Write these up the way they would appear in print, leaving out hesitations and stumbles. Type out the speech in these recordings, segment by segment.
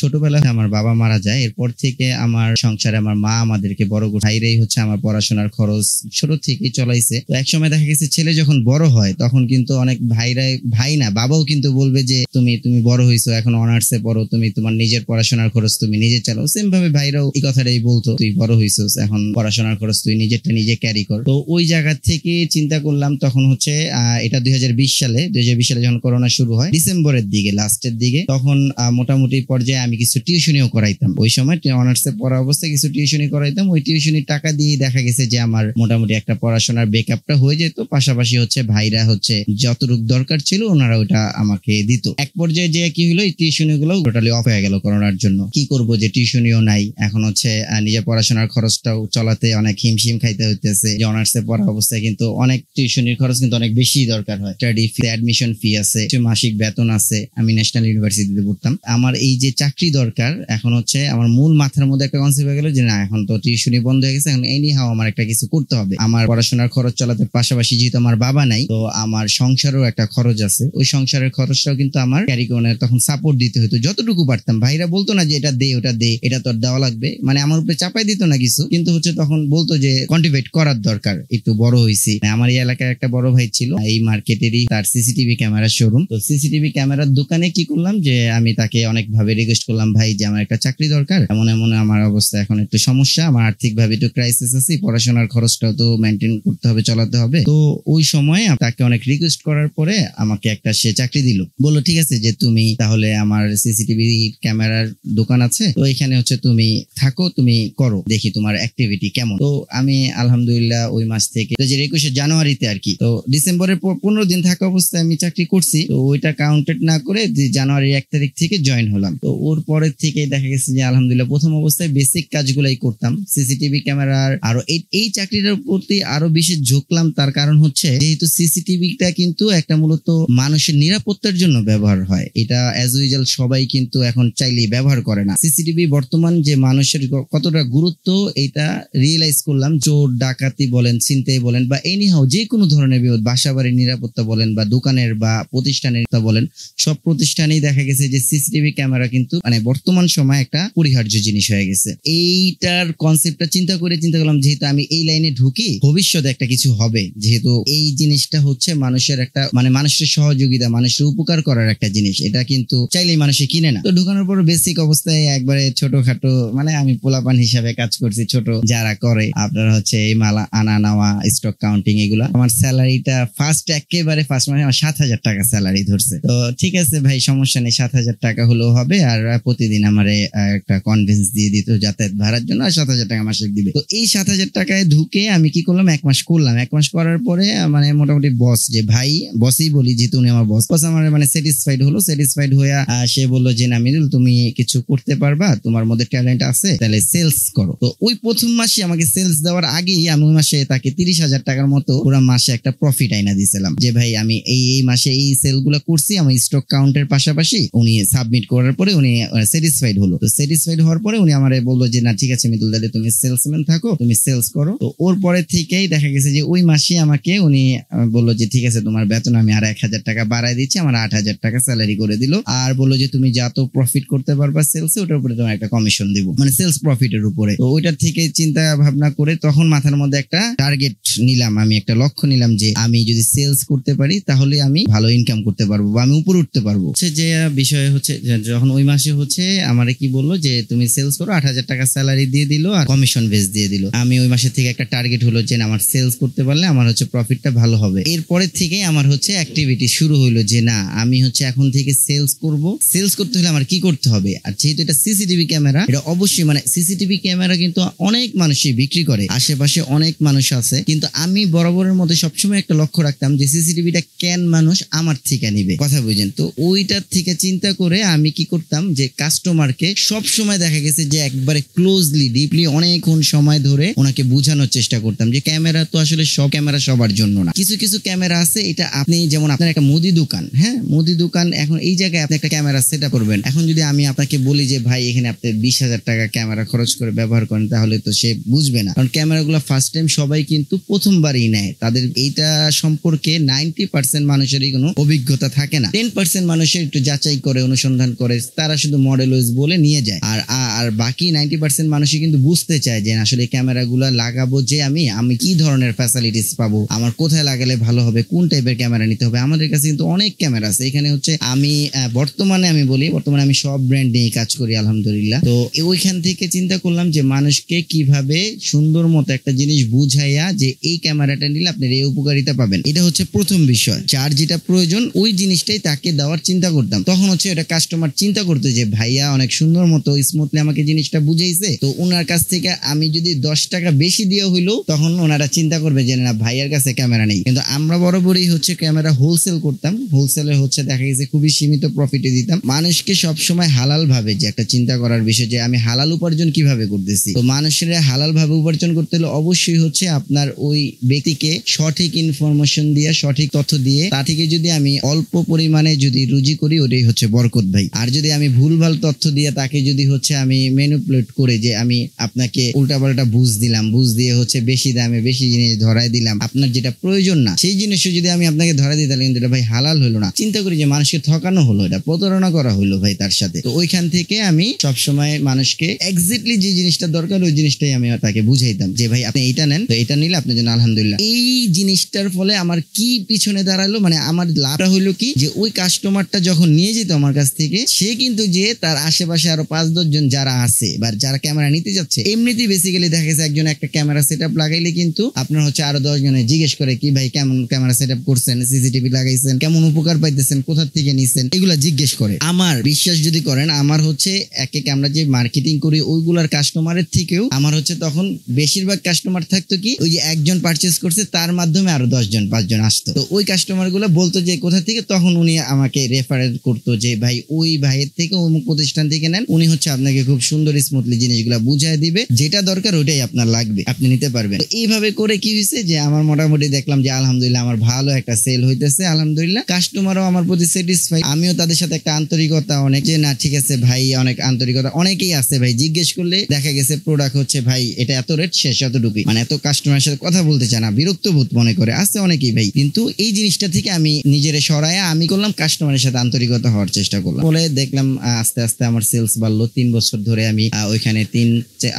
ছোটবেলায় আমার বাবা মারা যায়, এরপর থেকে আমার সংসারে আমার মা আমাদেরকে বড় করে, ভাইরাই হচ্ছে আমার পড়াশোনার খরচ ছোট থেকেই চলাইছে। তো একসময় দেখা গেছে ছেলে যখন বড় হয় তখন কিন্তু অনেক ভাইরাই, ভাই না বাবাও কিন্তু বলবে যে তুমি বড় হইছো, এখন অনার্সে পড়ো, তুমি তোমার নিজের পড়াশোনার খরচ তুমি নিজে চালাও। সেম ভাবে ভাইরাও এই কথাটাই বলতো, তুই বড় হইছিস, এখন পড়াশোনার খরচ তুই নিজেরটা নিজে ক্যারি কর। তো ওই জায়গা থেকে চিন্তা করলাম তখন হচ্ছে এটা 2020 সালে যখন করোনা শুরু হয় ডিসেম্বরের দিকে, লাস্টের দিকে, তখন মোটামুটি পর্যায়ে আমি কিছু টিউশনিও করাইতাম। ওই সময় অনার্সে পড়া অবস্থায় কিছু টিউশনি করাইতাম। ওই টিউশনির টাকা দিয়ে দেখা গেছে যে আমার মোটামুটি একটা পড়াশোনার ব্যাকআপটা হয়ে যেত, পাশাপাশি হচ্ছে ভাইরা হচ্ছে যতটুকু দরকার ছিল ওনারা ওটা আমাকে দিত। এক পর্যায়ে যে কি হলো, এই টিউশনি গুলো টোটালি অফ হয়ে গেল করোনার জন্য। কি করব, যে টিউশনিও নাই, এখন হচ্ছে নিজের পড়াশোনার খরচটাও চলাতে অনেক হিমশিম খাইতে হইতেছে। যে অনার্সে পড়া অবস্থায় কিন্তু অনেক টিউশনির খরচ কিন্তু অনেক বেশি দরকার হয়। স্টাডি ফি, অ্যাডমিশন ফি আছে, মাসিক বেতন আছে। আমি ন্যাশনাল ইউনিভার্সিটিতে পড়তাম। আমার এই যে চাকরি দরকার, এখন হচ্ছে আমার মূল মাথার মধ্যে একটা কনসেপ্ট হয়ে গেল যে না, এখন তো টিউশনি বন্ধ হয়ে গেছে, এখন এনি হাও আমার একটা কিছু করতে হবে। আমার পড়াশোনার খরচ চালাতে পাশাপাশি যেহেতু আমার বাবা নাই, তো আমার সংসারেও একটা খরচ আছে। ওই সংসারের খরচটাও কিন্তু আমার ক্যারি করে তখন সাপোর্ট দিতে হতো যতটুকু পারতাম। ভাইরা বলতো না যে এটা দে ওটা দে, এটা তোর দেওয়া লাগবে, মানে আমার উপরে চাপাই দিত না কিছু, কিন্তু হচ্ছে তখন বলতো যে কন্ট্রিবিউট করার দরকার, একটু বড় হয়েছি। আমার এই এলাকায় একটা বড় ভাই ছিল, এই মার্কেটেরই, তার সিসিটিভি ক্যামেরার শোরুম। তো সিসিটিভি ক্যামেরার দোকানে কি করলাম যে আমি তাকে অনেক ভাবে রিকোয়েস্ট করলাম, ভাই যে আমার একটা চাকরি দরকার, এমন এমন আমার অবস্থা এখন একটু সমস্যা, আমার আর্থিক ভাবে একটু ক্রাইসিস আছে, পড়াশোনার খরচটাও তো মেনটেন করতে হবে, চালাতে হবে। তো ওই সময় তাকে অনেক রিকোয়েস্ট করার পরে আমাকে একটা সে চাকরি দিল। বললো ঠিক আছে যে তুমি তাহলে আমার সিসিটিভি ক্যামেরার দোকান আছে, তো এখানে হচ্ছে তুমি থাকো, তুমি করো, দেখি তোমার অ্যাক্টিভিটি কেমন। তো আমি আলহামদুলিল্লাহ ওই মাস থেকে 21 জানুয়ারিতে আর কি, তো ডিসেম্বরের 15 দিন থাকা অবস্থায় আমি চাকরি করছি। তো ওইটা কাউন্টেড না করে জানুয়ারির 1 তারিখ থেকে জয়েন হলাম। তো ওর পরের থেকে দেখা গেছে যে আলহামদুলিল্লাহ প্রথম অবস্থায় বেসিক কাজগুলাই করতাম সিসিটিভি ক্যামেরার। আরো এই চাকরিটার প্রতি আরো বেশি ঝুঁকলাম, তার কারণ হচ্ছে যেহেতু সিসিটিভিটা কিন্তু একটা মূলত মানুষের নিরাপত্তার জন্য ব্যবহার হয়। এটা অ্যাজ ইউজুয়াল সবাই কিন্তু এখন চাইলেই ব্যবহার করে না। সিসিটিভি বর্তমান যে মানুষের কতটা গুরুত্ব এটা রিয়েলাইজ করলাম। চোর ডাকাতি বলেন, ছিনতাই বলেন, বা এনিহাও যে কোনো ধরনের বিপদ, বাসাবাড়ির নিরাপত্তা বলেন বা দোকানের বা প্রতিষ্ঠানের বলেন, সব প্রতিষ্ঠানেই দেখা গেছে যে সিসিটিভি ক্যামেরা কিন্তু মানে বর্তমান সময় একটা পরিহার্য জিনিস হয়ে গেছে। এইটার কনসেপ্টটা চিন্তা করলাম যেহেতু আমি এই লাইনে ঢুকি, ভবিষ্যতে একটা কিছু হবে, যেহেতু এই জিনিসটা হচ্ছে মানুষের একটা মানে মানুষের সহযোগিতা, মানুষের উপকার করার একটা জিনিস, এটা কিন্তু চাইলেই মানুষে কিনে না। তো ঢুকানোর পর বেসিক অবস্থায় একবারে ছোটখাটো, মানে আমি পোলাপান হিসাবে কাজ করছি, ছোট যারা করে আপনার হচ্ছে এই মালা আনা নেওয়া, স্টক কাউন্টিং, এগুলা। আমার স্যালারিটা একেবারে ফার্স্ট মানে আমার 7,000 টাকা স্যালারি ধরছে। তো ঠিক আছে ভাই, সমস্যা নেই, 7,000 টাকা হলেও হবে। আর প্রতিদিন আমার একটা কনভেন্স দিয়ে দিত যাতায়াত ভাড়ার জন্য, আর 7,000 টাকা মাসিক দিবে। তো এই 7,000 টাকায় ঢুকে আমি কি করলাম, 1 মাস করলাম। 1 মাস করার পরে মানে মোটামুটি বস, যে ভাই বসই বলি যেহেতু উনি আমার বস আমার মানে স্যাটিসফাইড হয়ে সে বললো যে না মিদুল, তুমি কিছু করতে পারবা, তোমার মধ্যে ট্যালেন্ট আছে, তাহলে সেলস করো। তো ওই প্রথম মাসে আমাকে সেলস দেওয়ার আগেই আমি ওই মাসে তাকে 30,000 টাকার মতো পুরো মাসে একটা প্রফিট আইনা দিয়েছিলাম, যে ভাই আমি এই মাসে এই সেল গুলা করছি। আমি স্টক কাউন্টের পাশাপাশি উনি সাবমিট করার পরে উনি স্যাটিসফাইড হলো। তো স্যাটিসফাইড হওয়ার পরে উনি আমারে বললো যে না ঠিক আছে মিদুল দাদা, তুমি সেলসম্যান থাকো, তুমি সেলস করো। তো ওর পরে থেকেই দেখা গেছে যে ওই মাসে আমাকে উনি বললো যে ঠিক আছে তোমার বেতন আমি আর 1,000 টাকা বাড়াই দিচ্ছি, আমার 8,000 টাকা স্যালারি করে দিল। আর বললো যে তুমি যত প্রফিট করতে পারবা সেলসে, ওটার উপরে তোমার একটা কমিশন দিব, মানে সেলস প্রফিটের উপরে। তো ওইটার থেকে চিন্তা ভাবনা করে তখন মাথার মধ্যে একটা টার্গেট নিলাম, আমি একটা লক্ষ্য নিলাম যে আমি যদি সেলস করতে পারি তাহলে আমি ভালো ইনকাম করতে পারবো বা আমি উপরে উঠতে পারবো। যে বিষয় হচ্ছে যখন ওই মাসে হচ্ছে আমারে কি বললো যে তুমি সেলস করো, 8,000 টাকা স্যালারি দিয়ে দিল আর কমিশন বেস দিয়ে দিল। আমি ওই মাসে থেকে একটা টার্গেট হলো যে আমার সেলস করতে পারলে আমার হচ্ছে প্রফিটটা ভালো হবে। এরপরের থেকে আমার হচ্ছে অ্যাক্টিভিটি শুরু হলো যে না আমি হচ্ছে এখন থেকে সেলস করব। সেলস করতে হলে আমার কি করতে হবে, আর যেহেতু এটা সিসিটিভি ক্যামেরা, এটা অবশ্যই মানে সিসিটিভি ক্যামেরা কিন্তু অনেক মানুষই বিক্রি করে, আশেপাশে অনেক মানুষ আছে, কিন্তু আমি বরাবরের মতো সবসময় একটা লক্ষ্য রাখতাম যে সিসিটিভিটা কেন মানুষ আমার থেকে নিবে, কথা বুঝেন। তো ওইটার থেকে চিন্তা করে আমি কি করতাম যে কাস্টমারকে সব সময় দেখা গেছে যে একবারে ক্লোজলি ডিপলি অনেকক্ষণ সময় ধরে ওনাকে বোঝানোর চেষ্টা করতাম যে ক্যামেরা তো আসলে সব ক্যামেরা সবার জন্য না, কিছু কিছু ক্যামেরা আছে। এটা আপনি যেমন আপনার একটা মুদি দোকান, হ্যাঁ মুদি দোকান, এখন এই জায়গায় আপনি একটা ক্যামেরা সেট আপ করবেন। এখন যদি আমি আপনাকে বলি যে ভাই এখানে আপনি 20,000 টাকা ক্যামেরা খরচ করে ব্যবহার করেন, তাহলে তো সে বুঝবে না, কারণ ক্যামেরাগুলো ফার্স্ট টাইম সবাই কিন্তু প্রথমবারই নেয়। তাদের এইটা সম্পর্কে 90% মানুষেরই কোনো অভিজ্ঞতা থাকে না। 10% মানুষের একটু যাচাই করে অনুসন্ধান করে, তারা শুধু শুধু মডেল ওয়াইজ বলে নিয়ে যায়। আর আর বাকি 90% মানুষই কিন্তু বুঝতে চায় যে আসলে ক্যামেরাগুলো লাগাবো যে আমি কি ধরনের ফ্যাসিলিটিস পাবো, আমার কোথায় লাগালে ভালো হবে, কোন টাইপের ক্যামেরা নিতে হবে। আমাদের কাছে কিন্তু অনেক ক্যামেরা আছে। এখানে হচ্ছে আমি বর্তমানে আমি সব ব্র্যান্ড নিয়ে কাজ করি আলহামদুলিল্লাহ। তো ওইখান থেকে চিন্তা করলাম যে মানুষকে কিভাবে সুন্দর মতো একটা জিনিস বুঝাইয়া যে এই ক্যামেরাটা নিলে আপনার এই উপকারিতা পাবেন, এটা হচ্ছে প্রথম বিষয়। যার যেটা প্রয়োজন ওই জিনিসটাই তাকে দেওয়ার চিন্তা করতাম। তখন হচ্ছে এটা কাস্টমার চিন্তা করতো যে ভাইয়া অনেক সুন্দর মতো স্মুথলি আমাকে জিনিসটা বুঝাইছে, তো ওনার কাছ থেকে আমি যদি 10 টাকা বেশি দিয়ে হইলো তখন ওনারা চিন্তা করবে যে না ভাইয়ার কাছে ক্যামেরা নেই। কিন্তু আমরা বরাবরই হচ্ছে ক্যামেরা হোলসেল করতাম। হোলসেলে হচ্ছে দেখা গেছে খুবই সীমিত প্রফিটে দিতাম। মানুষকে সবসময় হালাল ভাবে যে একটা চিন্তা করার বিষয় যে আমি হালাল উপার্জন কিভাবে করতেছি। তো মানুষের হালাল ভাবে উপার্জন করতে হলে অবশ্যই হচ্ছে আপনার ওই ব্যক্তিকে সঠিক ইনফরমেশন দিয়ে, সঠিক তথ্য দিয়ে, তা থেকে যদি আমি অল্প পরিমাণে যদি রুজি করি ওটাই হচ্ছে বরকত ভাই। আর যদি আমি ভুলভাল তথ্য দিয়ে তাকে যদি হচ্ছে আমি ম্যানিপুলেট করে যে আমি আপনাকে উল্টাপাল্টা বুঝ দিলাম, বুঝ দিয়ে হচ্ছে বেশি দামে বেশি জিনিস ধরাই দিলাম, আপনার যেটা প্রয়োজন না সেই জিনিসও যদি আমি আপনাকে ধরাই দিই তাহলে কিন্তু এটা ভাই হালাল হলো না। চিন্তা করি যে মানুষকে ঠকানো হলো, এটা প্রতারণা করা হলো ভাই তার সাথে। তো ওইখান থেকে আমি সবসময় মানুষকে এক্স্যাক্টলি যে জিনিসটা দরকার ওই জিনিসটাই আমি তাকে বুঝাইতাম যে ভাই আপনি এটা নেন, তো এটা নিলে আপনার জন্য আলহামদুলিল্লাহ। এই জিনিসটার ফলে আমার কি পিছনে দাঁড়ালো, মানে আমার লাভটা হইলো কি যে ওই কাস্টমারটা যখন নিয়ে যেত আমার কাছ থেকে, সে কিন্তু যে তার আশেপাশে আরো 5-10 জন যারা আছে বা যারা ক্যামেরা নিতে যাচ্ছে, এমনিতেই বেসিক্যালি দেখা গেছে একজন একটা ক্যামেরা সেটআপ লাগাইলে কিন্তু আপনার হচ্ছে আরো 10 জনে জিজ্ঞেস করে কি ভাই কেমন ক্যামেরা সেটআপ করছেন, সিসিটিভি লাগাইছেন, কেমন উপকার পাইতেছেন, কোথা থেকে নিছেন, এগুলা জিজ্ঞেস করে। আমার বিশ্বাস যদি করেন আমার হচ্ছে আমরা যে মার্কেটিং করি ওইগুলার কাস্টমারের থেকেও আমার হচ্ছে তখন বেশিরভাগ কাস্টমার থাকতো কি ওই যে একজন পারচেজ করছে তার মাধ্যমে আরো 10 জন 5 জন আসতো। তো ওই কাস্টমার গুলো বলতো যে কোথা থেকে, তখন উনি আমাকে রেফারেল করতো যে ভাই ওই ভাইয়ের থেকে অমুক প্রতিষ্ঠান থেকে নেন, উনি হচ্ছে আপনাকে খুব সুন্দর স্মুথলি জিনিসগুলা বুঝাই দিবে, যেটা দরকার ওইটাই আপনার লাগবে, আপনি নিতে পারবেন। এইভাবে করে কি হয়েছে যে আমার মোটামুটি দেখলাম যে আলহামদুলিল্লাহ আমার ভালো একটা সেল হইতেছে আলহামদুলিল্লাহ। কাস্টমারও আমার প্রতি স্যাটিসফাই, আমিও তাদের সাথে একটা আন্তরিকতা অনেক যে না ঠিক আছে ভাই, অনেক আন্তরিকতা অনেকেই আছে ভাই। জিজ্ঞেস করলে দেখা গেছে প্রোডাক্ট হচ্ছে ভাই এটা এত রেট, শেষ এতটুকুই, মানে এত কাস্টমারের সাথে কথা বলতে চায় না, বিরক্ত বোধ মনে করে, আছে অনেকেই ভাই। কিন্তু এই জিনিসটা থেকে আমি নিজেরে সরাইয়া আমি করলাম কাস্টমারের সাথে আন্তরিকতা হওয়ার চেষ্টা করলাম, বলে দেখলাম আস্তে আস্তে আমার সেলস বাড়লো। 3 বছর ধরে আমি ওইখানে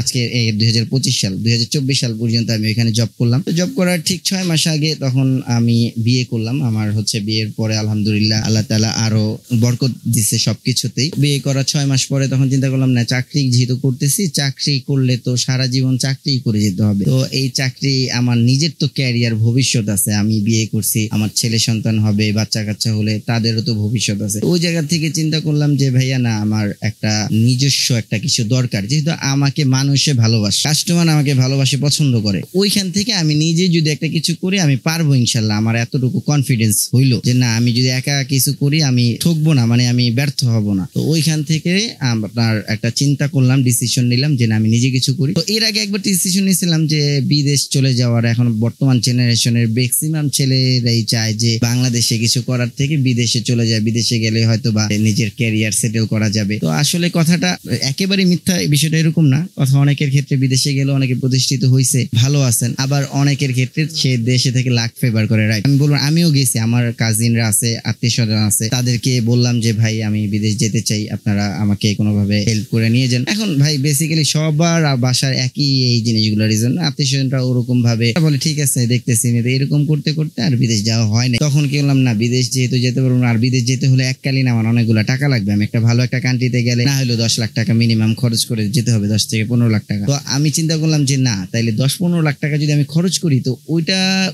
আজকে 2024 সাল পর্যন্ত আমি ওইখানে জব করলাম। তো জব করার ঠিক 6 মাস আগে তখন আমি বিয়ে করলাম। আমার হচ্ছে বিয়ের পরে আলহামদুলিল্লাহ আল্লাহ তাআলা আরো বরকত দিচ্ছে সবকিছুতেই। বিয়ে করা 6 মাস পরে তখন চিন্তা করলাম না, চাকরি যেহেতু করতেছি, চাকরি করলে তো সারা জীবন চাকরি করে যেতে হবে। তো এই চাকরি আমার নিজের তো ক্যারিয়ার ভবিষ্যৎ আছে, আমি বিয়ে করছি, আমার ছেলে সন্তান হবে, বাচ্চা কাচ্চা হলে তাদেরও তো ভবিষ্যৎ আছে। ওই জায়গা থেকে চিন্তা করলাম যে ভাইয়া না, আমার একটা নিজস্ব একটা কিছু দরকার, যেহেতু আমাকে মানুষে ভালোবাসে, কাস্টমার আমাকে ভালোবাসে, পছন্দ করে। ওইখান থেকে আমি নিজে যদি একটা কিছু করি আমি পারবো ইনশাল্লাহ। আমার এতটুকু কনফিডেন্স হইলো যে না, আমি যদি একা কিছু করি আমি ঠকবো না, মানে আমি ব্যর্থ হব না। তো ওইখান থেকে আপনার একটা চিন্তা করলাম, ডিসিশন নিলাম যে না আমি নিজে কিছু করি। তো এর আগে একবার ডিসিশন নিয়েছিলাম যে বিদেশ চলে যাওয়ার। এখন বর্তমান জেনারেশনের ম্যাক্সিমাম ছেলেরাই চায় যে বাংলাদেশে কিছু করার থেকে বিদেশে চলে যায়, বিদেশে গেলে হয়তো বা নিজের ক্যারিয়ার সেটেল করা যাবে। তো আসলে কথাটা একেবারে মিথ্যা, বিষয়টা এরকম না। কথা অনেকের ক্ষেত্রে বিদেশে গেলে অনেকে প্রতিষ্ঠিত হয়েছে, ভালো আছেন, আবার অনেকের ক্ষেত্রে সে দেশে থেকে লাখ ফেভার করে। রাইট, আমি বলবো আমিও গেছি, আমার কাজিনরা আছে, আত্মীয় স্বজন আছে, তাদেরকে বললাম যে ভাই আমি বিদেশ যেতে চাই, আপনারা আমাকে কোনোভাবে হেল্প করে নিয়ে যান। এখন ভাই বেসিক্যালি সবার বাসার একই এই জিনিসগুলো রিজন, আত্মীয় স্বজনরা ওরকম ভাবে বলে ঠিক আছে দেখতেছি, এরকম করতে করতে আর বিদেশ যাওয়া হয় না। তখন কি বললাম না, বিদেশ যেহেতু যেতে পারবো না, আর বিদেশ যেতে হলে এককালীন আমার অনেকগুলো টাকা লাগবে। আমি একটা ভালো একটা কান্ট্রিতে গেলে না হলেও 10 লাখ টাকা মিনিমাম খরচ করে যেতে হবে, 10 থেকে 15 লাখ টাকা। তো আমি চিন্তা করলাম যে না, তাইলে 10-15 লাখ টাকা যদি আমি খরচ করি তো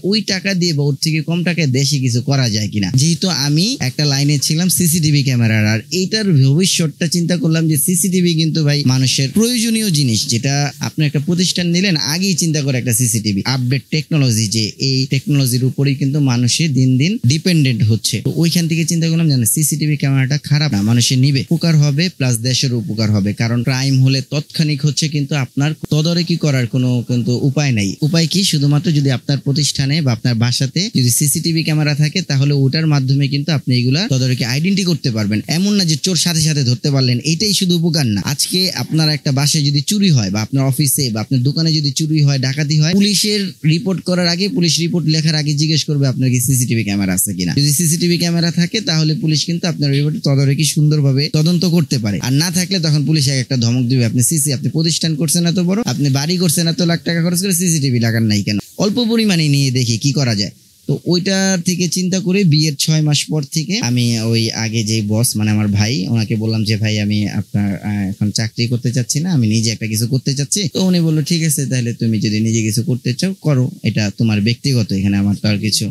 ওই টাকা দিয়ে বা ওর থেকে কম টাকায় দেশে কিছু করা যায় কিনা। যেহেতু আমি একটা লাইনে ছিলাম সিসিটিভি ক্যামেরার, আর এইটার ভবিষ্যৎটা চিন্তা করলাম যে সিসিটিভি কিন্তু ভাই মানুষের প্রয়োজনীয় জিনিস, যেটা আপনি একটা প্রতিষ্ঠান নিলেন আগেই চিন্তা করে একটা সিসিটিভি আপডেট টেকনোলজি, যে এই টেকনোলজির উপরেই কিন্তু মানুষের দিন দিন ডিপেন্ডেন্ট হচ্ছে। তো ওইখান থেকে চিন্তা করলাম যে সিসিটিভি ক্যামেরাটা খারাপ না, মানুষের নিবে, উপকার হবে প্লাস দেশের উপকার হবে। কারণ ক্রাইম হলে তৎক্ষণিক হচ্ছে কিন্তু আপনার তদারকি করার কোনো কিন্তু উপায় নাই। উপায় কি, শুধুমাত্র যদি আপনার প্রতিষ্ঠানে বা আপনার বাসাতে যদি সিসিটিভি ক্যামেরা থাকে তাহলে ওটার মাধ্যমে কিন্তু আপনি এগুলা তদারকি আইডেন্টি করতে পারবেন। এমন না যে চোর সাথে সাথে ধরতে পারলেন, এটাই শুধু উপকার না। আজকে আপনার একটা বাসায় যদি চুরি হয় বা আপনার অফিসে বা আপনার দোকানে যদি চুরি হয়, ডাকাতি হয়, পুলিশের রিপোর্ট করার আগে, পুলিশ রিপোর্ট লেখার আগে জিজ্ঞেস করবে আপনার কি সিসিটিভি ক্যামেরা আছে কিনা। যদি সিসিটিভি ক্যামেরা থাকে তাহলে পুলিশ কিন্তু আপনার রিপোর্ট তদারকি সুন্দরভাবে তদন্ত করতে পারে, আর না থাকলে তখন পুলিশ একটা ধমক দিবে, আপনি আপনি প্রতিষ্ঠান করছেন এত বড়, আপনি বাড়ি করছেন এত লাখ টাকা খরচ করে, সিসিটিভি লাগান নাই কেন? অল্প পরিমাণে নিয়ে দেখি কি করা যায়। তো ওইটা থেকে চিন্তা করে বিয়ের 6 মাস পর থেকে আমি ওই আগে যে বস মানে আমার ভাই, ওনাকে বললাম যে ভাই আমি আপনার এখন চাকরি করতে চাচ্ছি না, আমি নিজে একটা কিছু করতে চাচ্ছি। তো উনি বললো ঠিক আছে, তাহলে তুমি যদি নিজে কিছু করতে চাও করো, এটা তোমার ব্যক্তিগত, এখানে আমার তো আর কিছু